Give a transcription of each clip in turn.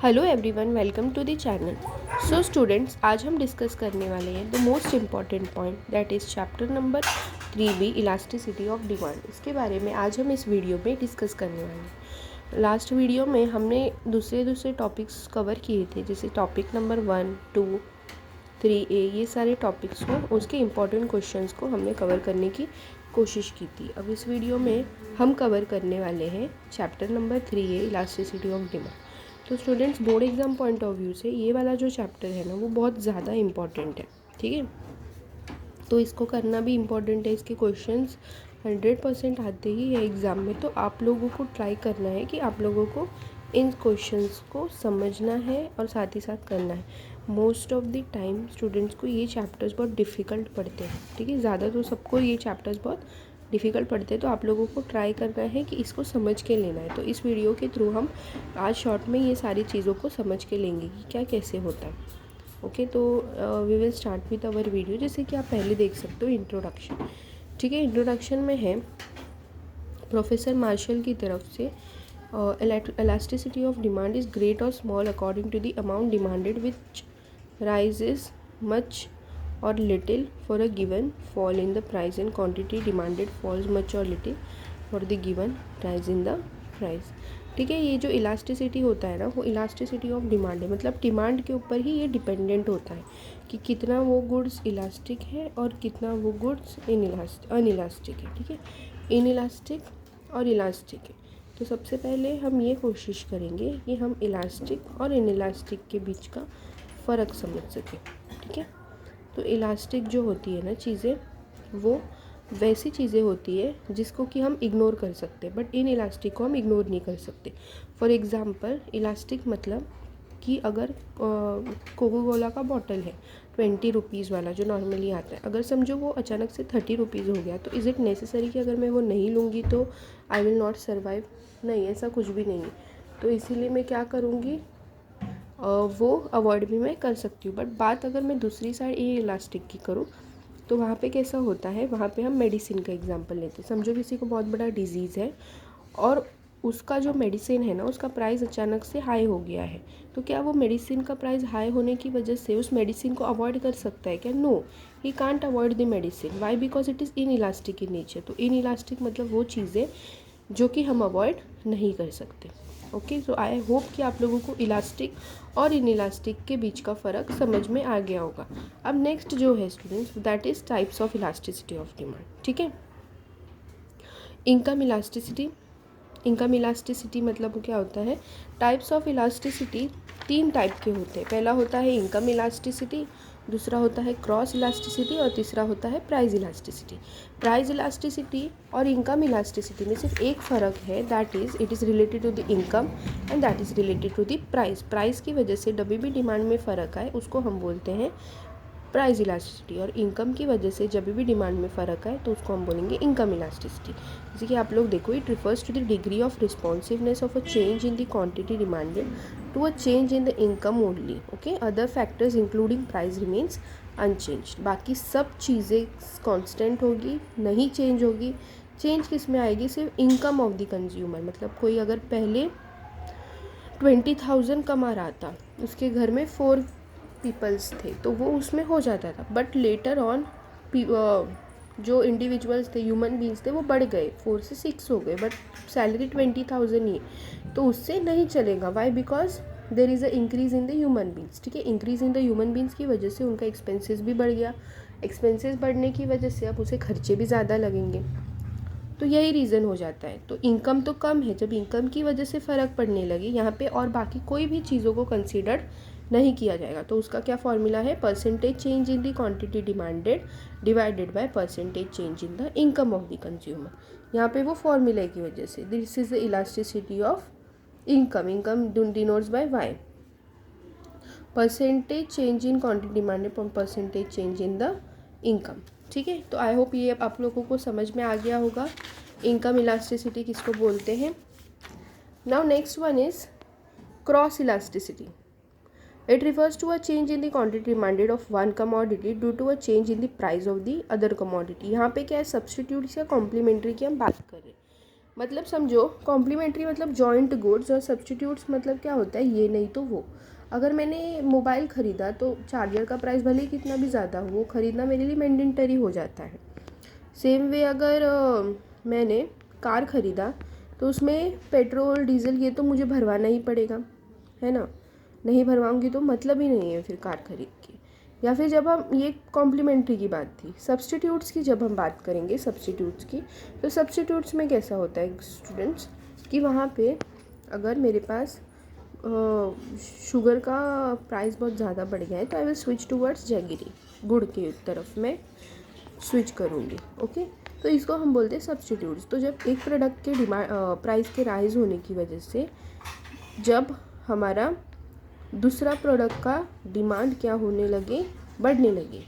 Hello everyone, welcome to the channel. So students, आज हम discuss करने वाले हैं the most important point that is chapter number 3B elasticity of demand. इसके बारे में आज हम इस वीडियो में डिस्कस करने वाले हैं। लास्ट वीडियो में हमने दूसरे टॉपिक्स कवर किए थे, जैसे टॉपिक नंबर 1, 2, 3A, ये सारे टॉपिक्स को, उसके इम्पॉर्टेंट क्वेश्चंस को हमने कवर करने की कोशिश की थी। अब इस वीडियो में हम कवर करने वाले हैं chapter number 3A elasticity of demand. तो students, board exam point of view से ये वाला जो चैप्टर है ना, वो बहुत ज़्यादा इम्पॉर्टेंट है। ठीक है, तो इसको करना भी इम्पॉर्टेंट है। इसके क्वेश्चंस 100% आते ही है एग्ज़ाम में, तो आप लोगों को ट्राई करना है कि आप लोगों को इन क्वेश्चंस को समझना है और साथ ही साथ करना है। Most of the time students को ये चैप्टर्स बहुत डिफ़िकल्ट पड़ते हैं। ठीक है, ज़्यादा तो सबको ये चैप्टर्स बहुत डिफ़िकल्ट पड़ते हैं, तो आप लोगों को ट्राई करना है कि इसको समझ के लेना है। तो इस वीडियो के थ्रू हम आज शॉर्ट में ये सारी चीज़ों को समझ के लेंगे कि क्या कैसे होता है। ओके, तो we will start with our video. जैसे कि आप पहले देख सकते हो इंट्रोडक्शन। ठीक है, इंट्रोडक्शन में है प्रोफेसर मार्शल की तरफ से elasticity of demand is great or small according to the amount demanded, which rises much or little for a given fall in the price, and quantity demanded falls much or little for the given rise in the price. ठीक है, ये जो elasticity होता है ना, वो elasticity of demand है। मतलब डिमांड के ऊपर ही ये डिपेंडेंट होता है कि कितना वो गुड्स इलास्टिक है और कितना वो गुड्स अनइलास्टिक है। ठीक है, इनइलास्टिक और इलास्टिक है। तो सबसे पहले हम ये कोशिश करेंगे कि हम इलास्टिक और इनइलास्टिक के बीच का फ़र्क समझ सकें। ठीक है, तो इलास्टिक जो होती है ना चीज़ें, वो वैसी चीज़ें होती है जिसको कि हम इग्नोर कर सकते हैं, बट इनइलास्टिक को हम इग्नोर नहीं कर सकते। फॉर एग्ज़ाम्पल, इलास्टिक मतलब कि अगर कोको कोला का बॉटल है 20 रुपीज़ वाला जो नॉर्मली आता है, अगर समझो वो अचानक से 30 रुपीज़ हो गया, तो इज़ इट नेसेसरी कि अगर मैं वो नहीं लूँगी तो आई विल नॉट सर्वाइव? नहीं, ऐसा कुछ भी नहीं है। तो इसीलिए मैं क्या करूँगी, वो अवॉइड भी मैं कर सकती हूँ। बट बात अगर मैं दूसरी साइड ये इलास्टिक की करूँ, तो वहाँ पे कैसा होता है, वहाँ पे हम मेडिसिन का एग्जांपल लेते हैं। समझो किसी को बहुत बड़ा डिजीज़ है और उसका जो मेडिसिन है ना, उसका प्राइस अचानक से हाई हो गया है, तो क्या वो मेडिसिन का प्राइस हाई होने की वजह से उस मेडिसिन को अवॉइड कर सकता है क्या? No, he can't avoid the medicine. Why? Because it is inelastic in nature. तो इन इलास्टिक मतलब वो चीज़ें जो कि हम अवॉइड नहीं कर सकते। ओके, सो आई होप कि आप लोगों को इलास्टिक और इन इलास्टिक के बीच का फ़र्क समझ में आ गया होगा। अब नेक्स्ट जो है students, that is types of elasticity of demand. ठीक है, इनकम इलास्टिसिटी। इनकम इलास्टिसिटी मतलब क्या होता है? टाइप्स ऑफ इलास्टिसिटी 3 टाइप के होते हैं। पहला होता है इनकम इलास्टिसिटी, दूसरा होता है क्रॉस इलास्टिसिटी और तीसरा होता है प्राइस इलास्टिसिटी। प्राइस इलास्टिसिटी और इनकम इलास्टिसिटी में सिर्फ एक फ़र्क है, that is it is related to the income and that is related to the price. Price की वजह से जब भी डिमांड में फ़र्क आए उसको हम बोलते हैं प्राइस इलास्टिसिटी, और इनकम की वजह से जब भी डिमांड में फ़र्क आए तो उसको हम बोलेंगे इनकम इलास्टिसिटी। जैसे कि आप लोग देखो, it refers to the degree of responsiveness of a change in the quantity demanded to a change in the income only. Okay, other factors including price remains unchanged. बाकी सब चीज़ें कांस्टेंट होगी, नहीं चेंज होगी। चेंज किस में आएगी? सिर्फ इनकम ऑफ द कंज्यूमर। मतलब कोई अगर पहले 20,000 कमा रहा था, उसके घर में 4 पीपल्स थे, तो वो उसमें हो जाता था। बट लेटर ऑन जो इंडिविजुअल्स थे, ह्यूमन बींग्स थे, वो बढ़ गए, 4 से 6 हो गए, बट सैलरी 20,000 ही है, तो उससे नहीं चलेगा। Why? Because there is a increase in the human beings. ठीक है, increase in the human beings की वजह से उनका एक्सपेंसेस भी बढ़ गया। एक्सपेंसेस बढ़ने की वजह से अब उसे खर्चे भी ज़्यादा लगेंगे, तो यही रीज़न हो जाता है। तो इनकम तो कम है, जब इनकम की वजह से फ़र्क पड़ने लगे यहाँ पे, और बाकी कोई भी चीज़ों को कंसीडर नहीं किया जाएगा, तो उसका क्या फॉर्मूला है? Percentage change in the quantity demanded divided by percentage change in the income of the consumer. यहाँ पे वो फॉर्मूले की वजह से, this is the elasticity of income. Income denotes by Y, percentage change in quantity demanded percentage change in the income. ठीक है, तो आई होप ये आप लोगों को समझ में आ गया होगा इनकम इलास्टिसिटी किसको बोलते हैं। Now next one is cross elasticity. It refers to a change in the quantity demanded of one commodity due to a change in the price of the other commodity. यहाँ पे क्या है? Substitute या complementary की हम बात कर रहे हैं। मतलब समझो कॉम्प्लीमेंट्री मतलब जॉइंट गुड्स, और सब्स्टिट्यूट्स मतलब क्या होता है, ये नहीं तो वो। अगर मैंने मोबाइल ख़रीदा तो चार्जर का प्राइस भले ही कितना भी ज़्यादा हो, वो ख़रीदना मेरे लिए मैंडेटरी हो जाता है। सेम वे अगर मैंने कार ख़रीदा तो उसमें पेट्रोल डीजल ये तो मुझे भरवाना ही पड़ेगा, है ना। नहीं भरवाऊंगी तो मतलब ही नहीं है फिर कार खरीद के। या फिर जब हम, ये कॉम्प्लीमेंट्री की बात थी, सब्स्टिट्यूट्स की जब हम बात करेंगे सब्स्टिट्यूट्स की, तो सब्स्टिट्यूट्स में कैसा होता है स्टूडेंट्स कि वहाँ पे अगर मेरे पास शुगर का प्राइस बहुत ज़्यादा बढ़ गया है तो I will switch towards jaggery, गुड़ की तरफ मैं स्विच करूँगी। ओके, तो इसको हम बोलते हैं सब्स्टिट्यूट्स। तो जब एक प्रोडक्ट के डिमांड प्राइस के राइज होने की वजह से जब हमारा दूसरा प्रोडक्ट का डिमांड क्या होने लगे, बढ़ने लगे,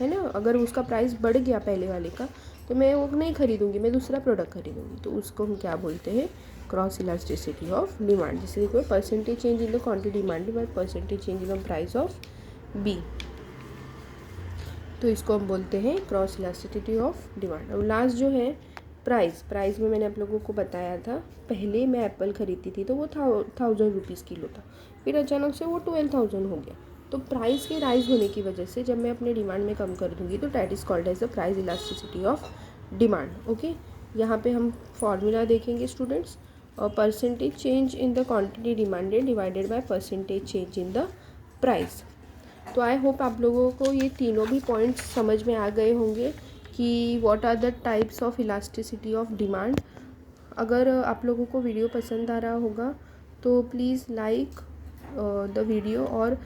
है ना। अगर उसका प्राइस बढ़ गया पहले वाले का तो मैं वो नहीं खरीदूंगी, मैं दूसरा प्रोडक्ट खरीदूंगी। तो उसको हम क्या बोलते हैं, क्रॉस इलास्टिसिटी ऑफ डिमांड। जैसे देखो percentage change in the quantity demanded by percentage change in the price of B, तो इसको हम बोलते हैं क्रॉस इलास्टिसिटी ऑफ डिमांड। और लास्ट जो है प्राइस में मैंने आप लोगों को बताया था, पहले मैं एप्पल ख़रीदती थी तो वो 1000 रुपीज़ किलो था, फिर अचानक से वो 12,000 हो गया। तो प्राइस के राइज होने की वजह से जब मैं अपने डिमांड में कम कर दूंगी तो that is called as the price elasticity of demand. Okay, यहाँ पे हम फॉर्मूला देखेंगे स्टूडेंट्स, और percentage change in the quantity demanded divided by percentage change in the price. तो आई होप आप लोगों को ये तीनों भी पॉइंट्स समझ में आ गए होंगे कि what are the types of elasticity of demand. अगर आप लोगों को वीडियो पसंद आ रहा होगा तो प्लीज़ लाइक द वीडियो, और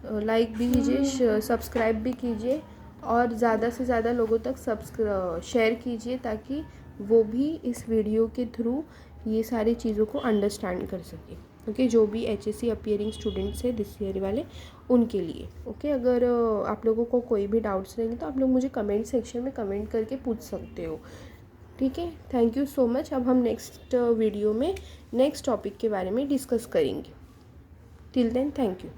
लाइक भी कीजिए, सब्सक्राइब भी कीजिए, और ज़्यादा से ज़्यादा लोगों तक शेयर कीजिए ताकि वो भी इस वीडियो के थ्रू ये सारी चीज़ों को अंडरस्टैंड कर सके। ओके, जो भी HSC अपीयरिंग स्टूडेंट्स है दिस ईयर वाले, उनके लिए। ओके, अगर आप लोगों को कोई भी डाउट्स रहेंगे तो आप लोग मुझे कमेंट सेक्शन में कमेंट करके पूछ सकते हो। ठीक है, थैंक यू सो मच। अब हम नेक्स्ट वीडियो में नेक्स्ट टॉपिक के बारे में डिस्कस करेंगे। Till then, thank you.